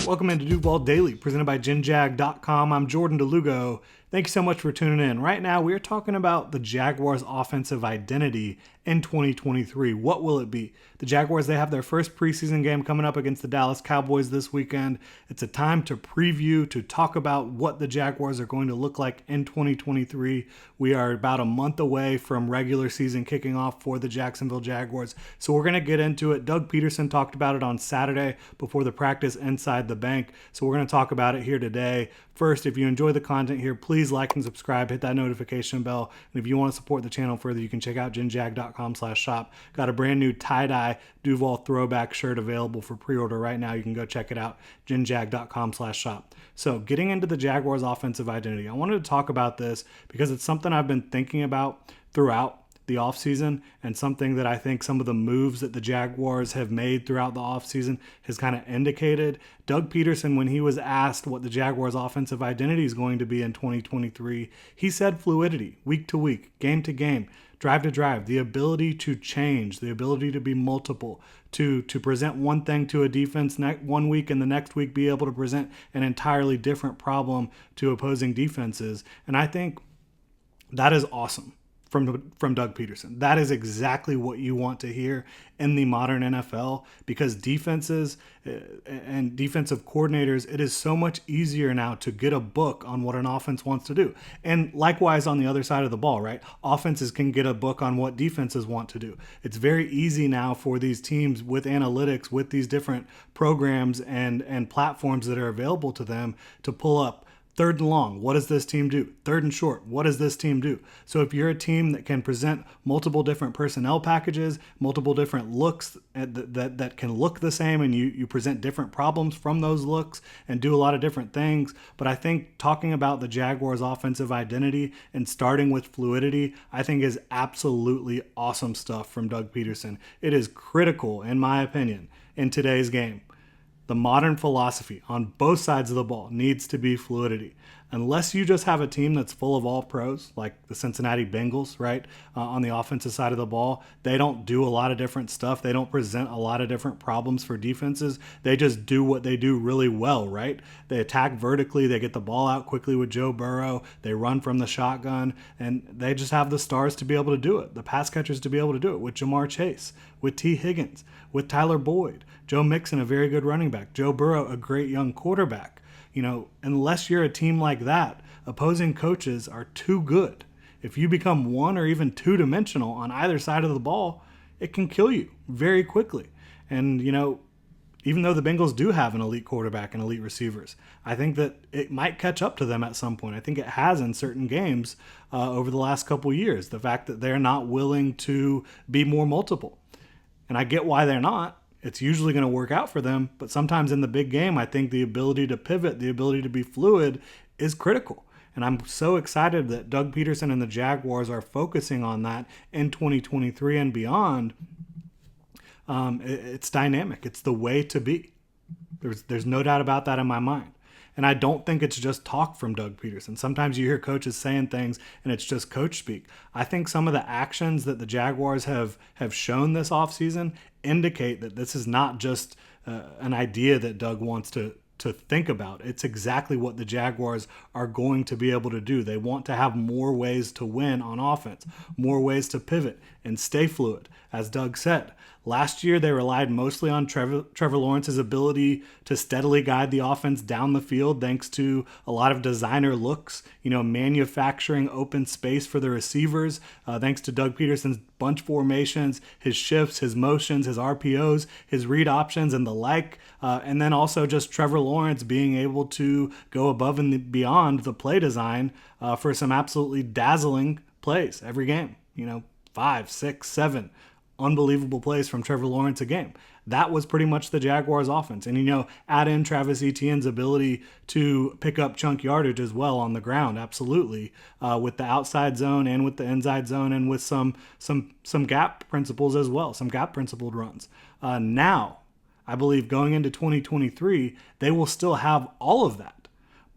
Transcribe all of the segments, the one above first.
Welcome into Duval Daily, presented by GenJag.com. I'm Jordan DeLugo. Thank you so much for tuning in. Right now, we're talking about the Jaguars' offensive identity in 2023. What will it be? The Jaguars, they have their first preseason game coming up against the Dallas Cowboys this weekend. It's a time to preview, to talk about what the Jaguars are going to look like in 2023. We are about a month away from regular season kicking off for the Jacksonville Jaguars. So we're going to get into it. Doug Peterson talked about it on Saturday before the practice inside the bank. So we're going to talk about it here today. First, if you enjoy the content here, please like and subscribe, hit that notification bell. And if you want to support the channel further, you can check out genjag.com/shop. Got a brand new tie-dye Duval throwback shirt available for pre-order right now. You can go check it out, genjag.com/shop. So getting into the Jaguars offensive identity, I wanted to talk about this because it's something I've been thinking about throughout the offseason, and something that I think some of the moves that the Jaguars have made throughout the offseason has kind of indicated. Doug Peterson, when he was asked what the Jaguars' offensive identity is going to be in 2023, he said fluidity, week to week, game to game, drive to drive, the ability to change, the ability to be multiple, to present one thing to a defense one week and the next week be able to present an entirely different problem to opposing defenses. And I think that is awesome from Doug Peterson. That is exactly what you want to hear in the modern NFL, because defenses and defensive coordinators, it is so much easier now to get a book on what an offense wants to do. And likewise on the other side of the ball, right? Offenses can get a book on what defenses want to do. It's very easy now for these teams with analytics, with these different programs and platforms that are available to them to pull up third and long, what does this team do? Third and short, what does this team do? So if you're a team that can present multiple different personnel packages, multiple different looks that can look the same, and you present different problems from those looks and do a lot of different things. But I think talking about the Jaguars' offensive identity and starting with fluidity, I think is absolutely awesome stuff from Doug Peterson. It is critical, in my opinion, in today's game. The modern philosophy on both sides of the ball needs to be fluidity. Unless you just have a team that's full of all pros, like the Cincinnati Bengals, right, on the offensive side of the ball, they don't do a lot of different stuff. They don't present a lot of different problems for defenses. They just do what they do really well, right? They attack vertically. They get the ball out quickly with Joe Burrow. They run from the shotgun, and they just have the stars to be able to do it, the pass catchers to be able to do it, with Jamar Chase, with T. Higgins, with Tyler Boyd, Joe Mixon, a very good running back, Joe Burrow, a great young quarterback. You know, unless you're a team like that, opposing coaches are too good. If you become one or even two-dimensional on either side of the ball, it can kill you very quickly. And, you know, even though the Bengals do have an elite quarterback and elite receivers, I think that it might catch up to them at some point. I think it has in certain games over the last couple years, the fact that they're not willing to be more multiple. And I get why they're not. It's usually going to work out for them, but sometimes in the big game, I think the ability to pivot, the ability to be fluid is critical. And I'm so excited that Doug Peterson and the Jaguars are focusing on that in 2023 and beyond. It's dynamic. It's the way to be. There's no doubt about that in my mind. And I don't think it's just talk from Doug Peterson. Sometimes you hear coaches saying things and it's just coach speak. I think some of the actions that the Jaguars have shown this offseason indicate that this is not just an idea that Doug wants to think about. It's exactly what the Jaguars are going to be able to do. They want to have more ways to win on offense, more ways to pivot and stay fluid, as Doug said. Last year, they relied mostly on Trevor Lawrence's ability to steadily guide the offense down the field thanks to a lot of designer looks, you know, manufacturing open space for the receivers, thanks to Doug Peterson's bunch formations, his shifts, his motions, his RPOs, his read options, and the like. And then also just Trevor Lawrence being able to go above and beyond the play design for some absolutely dazzling plays every game. You know, 5, 6, 7 unbelievable plays from Trevor Lawrence a game. That was pretty much the Jaguars offense. And, you know, add in Travis Etienne's ability to pick up chunk yardage as well on the ground, absolutely, with the outside zone and with the inside zone and with some gap principles as well, some gap principled runs. Now, I believe going into 2023, they will still have all of that.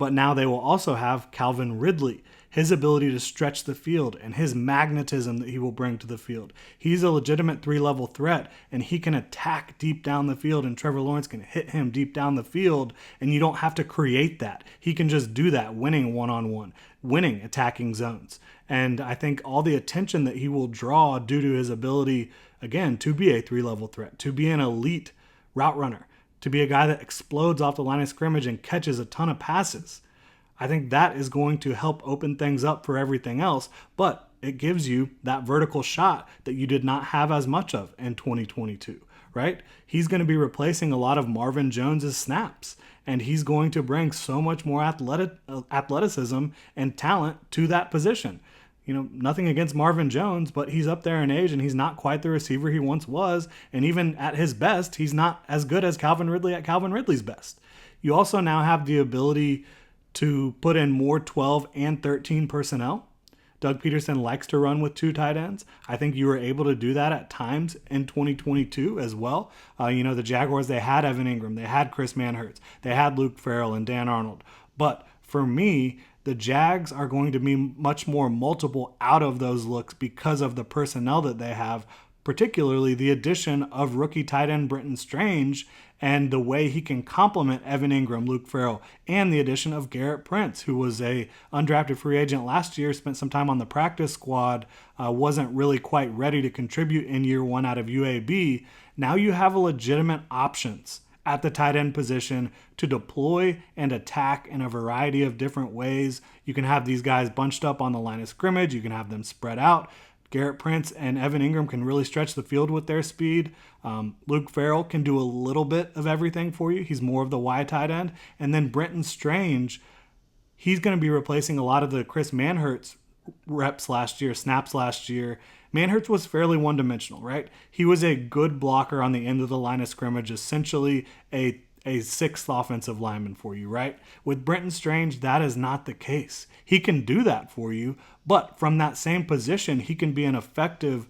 but now they will also have Calvin Ridley, his ability to stretch the field and his magnetism that he will bring to the field. He's a legitimate 3-level threat, and he can attack deep down the field, and Trevor Lawrence can hit him deep down the field, and you don't have to create that. He can just do that, winning one-on-one, winning attacking zones. And I think all the attention that he will draw due to his ability, again, to be a 3-level threat, to be an elite route runner, to be a guy that explodes off the line of scrimmage and catches a ton of passes, I think that is going to help open things up for everything else, but it gives you that vertical shot that you did not have as much of in 2022, right? He's going to be replacing a lot of Marvin Jones's snaps, and he's going to bring so much more athleticism and talent to that position. You know, nothing against Marvin Jones, but he's up there in age and he's not quite the receiver he once was. And even at his best, he's not as good as Calvin Ridley at Calvin Ridley's best. You also now have the ability to put in more 12 and 13 personnel. Doug Peterson likes to run with 2 tight ends. I think you were able to do that at times in 2022 as well. The Jaguars, they had Evan Ingram, they had Chris Manhertz, they had Luke Farrell and Dan Arnold. But for me, the Jags are going to be much more multiple out of those looks because of the personnel that they have, particularly the addition of rookie tight end Brenton Strange and the way he can complement Evan Ingram, Luke Farrell, and the addition of Garrett Prince, who was a undrafted free agent last year, spent some time on the practice squad, wasn't really quite ready to contribute in year 1 out of UAB. Now you have legitimate options at the tight end position to deploy and attack in a variety of different ways. You can have these guys bunched up on the line of scrimmage. You can have them spread out. Garrett Prince and Evan Ingram can really stretch the field with their speed. Luke Farrell can do a little bit of everything for you. He's more of the Y tight end. And then Brenton Strange, he's going to be replacing a lot of the Chris Manhertz snaps last year. Manhertz was fairly one-dimensional, right? He was a good blocker on the end of the line of scrimmage, essentially a 6th offensive lineman for you, right? With Brenton Strange, that is not the case. He can do that for you, but from that same position, he can be an effective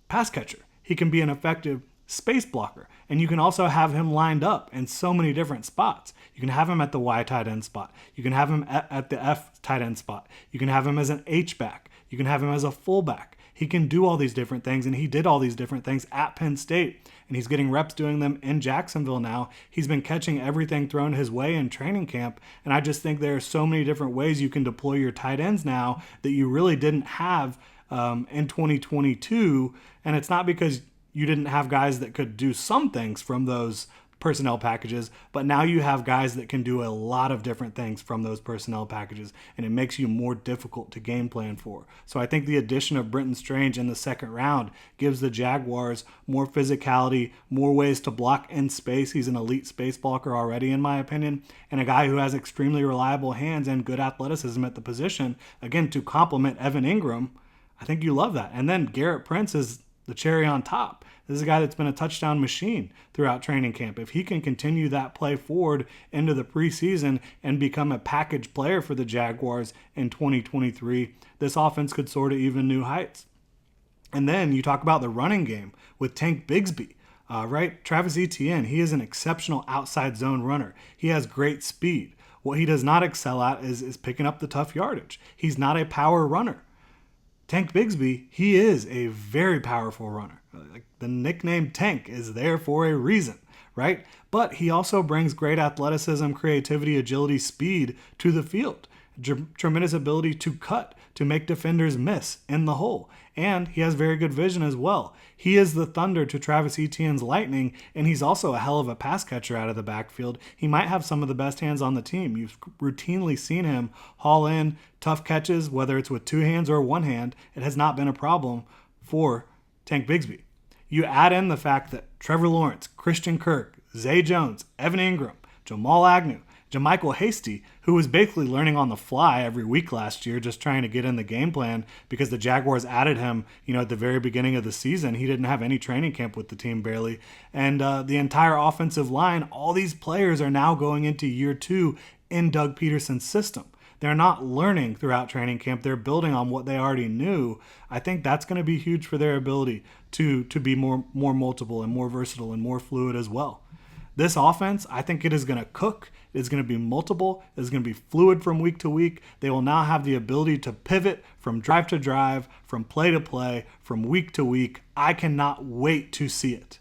pass catcher. He can be an effective space blocker. And you can also have him lined up in so many different spots. You can have him at the Y tight end spot. You can have him at the F tight end spot. You can have him as an H back. You can have him as a fullback. He can do all these different things, and he did all these different things at Penn State, and he's getting reps doing them in Jacksonville now. He's been catching everything thrown his way in training camp, and I just think there are so many different ways you can deploy your tight ends now that you really didn't have in 2022, and it's not because you didn't have guys that could do some things from those personnel packages, but now you have guys that can do a lot of different things from those personnel packages, and it makes you more difficult to game plan for. So I think the addition of Brenton Strange in the 2nd round gives the Jaguars more physicality, more ways to block in space. He's an elite space blocker already, in my opinion, and a guy who has extremely reliable hands and good athleticism at the position, again, to complement Evan Ingram. I think you love that. And then Garrett Prince is the cherry on top. This is a guy that's been a touchdown machine throughout training camp. If he can continue that play forward into the preseason and become a package player for the Jaguars in 2023, this offense could soar to even new heights. And then you talk about the running game with Tank Bigsby, right? Travis Etienne, he is an exceptional outside zone runner. He has great speed. What he does not excel at is picking up the tough yardage. He's not a power runner. Tank Bigsby, he is a very powerful runner. Like the nickname Tank is there for a reason, right? But he also brings great athleticism, creativity, agility, speed to the field. Tremendous ability to cut, to make defenders miss in the hole. And he has very good vision as well. He is the thunder to Travis Etienne's lightning, and he's also a hell of a pass catcher out of the backfield. He might have some of the best hands on the team. You've routinely seen him haul in tough catches, whether it's with 2 hands or 1 hand. It has not been a problem for Tank Bigsby. You add in the fact that Trevor Lawrence, Christian Kirk, Zay Jones, Evan Ingram, Jamal Agnew, JaMycal Hasty, who was basically learning on the fly every week last year, just trying to get in the game plan because the Jaguars added him, at the very beginning of the season. He didn't have any training camp with the team barely. And the entire offensive line, all these players are now going into year 2 in Doug Peterson's system. They're not learning throughout training camp. They're building on what they already knew. I think that's going to be huge for their ability to be more multiple and more versatile and more fluid as well. This offense, I think it is going to cook. It's going to be multiple. It's going to be fluid from week to week. They will now have the ability to pivot from drive to drive, from play to play, from week to week. I cannot wait to see it.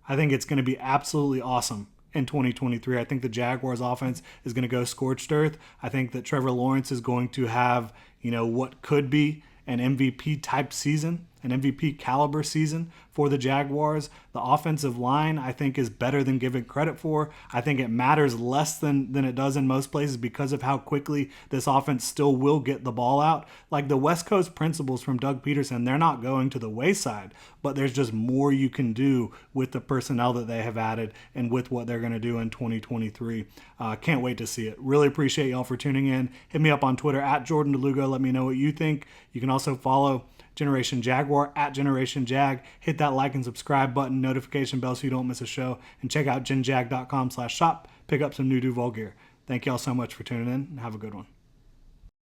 I think it's going to be absolutely awesome in 2023. I think the Jaguars offense is going to go scorched earth. I think that Trevor Lawrence is going to have, what could be an MVP type season, an MVP caliber season for the Jaguars. The offensive line, I think, is better than given credit for. I think it matters less than it does in most places because of how quickly this offense still will get the ball out. Like the West Coast principles from Doug Peterson, they're not going to the wayside, but there's just more you can do with the personnel that they have added and with what they're going to do in 2023. Can't wait to see it. Really appreciate y'all for tuning in. Hit me up on Twitter at Jordan DeLugo. Let me know what you think. You can also follow Generation Jaguar at Generation Jag. Hit that like and subscribe button, notification bell so you don't miss a show, and check out genjag.com/shop. Pick up some new Duval gear. Thank y'all so much for tuning in, and have a good one.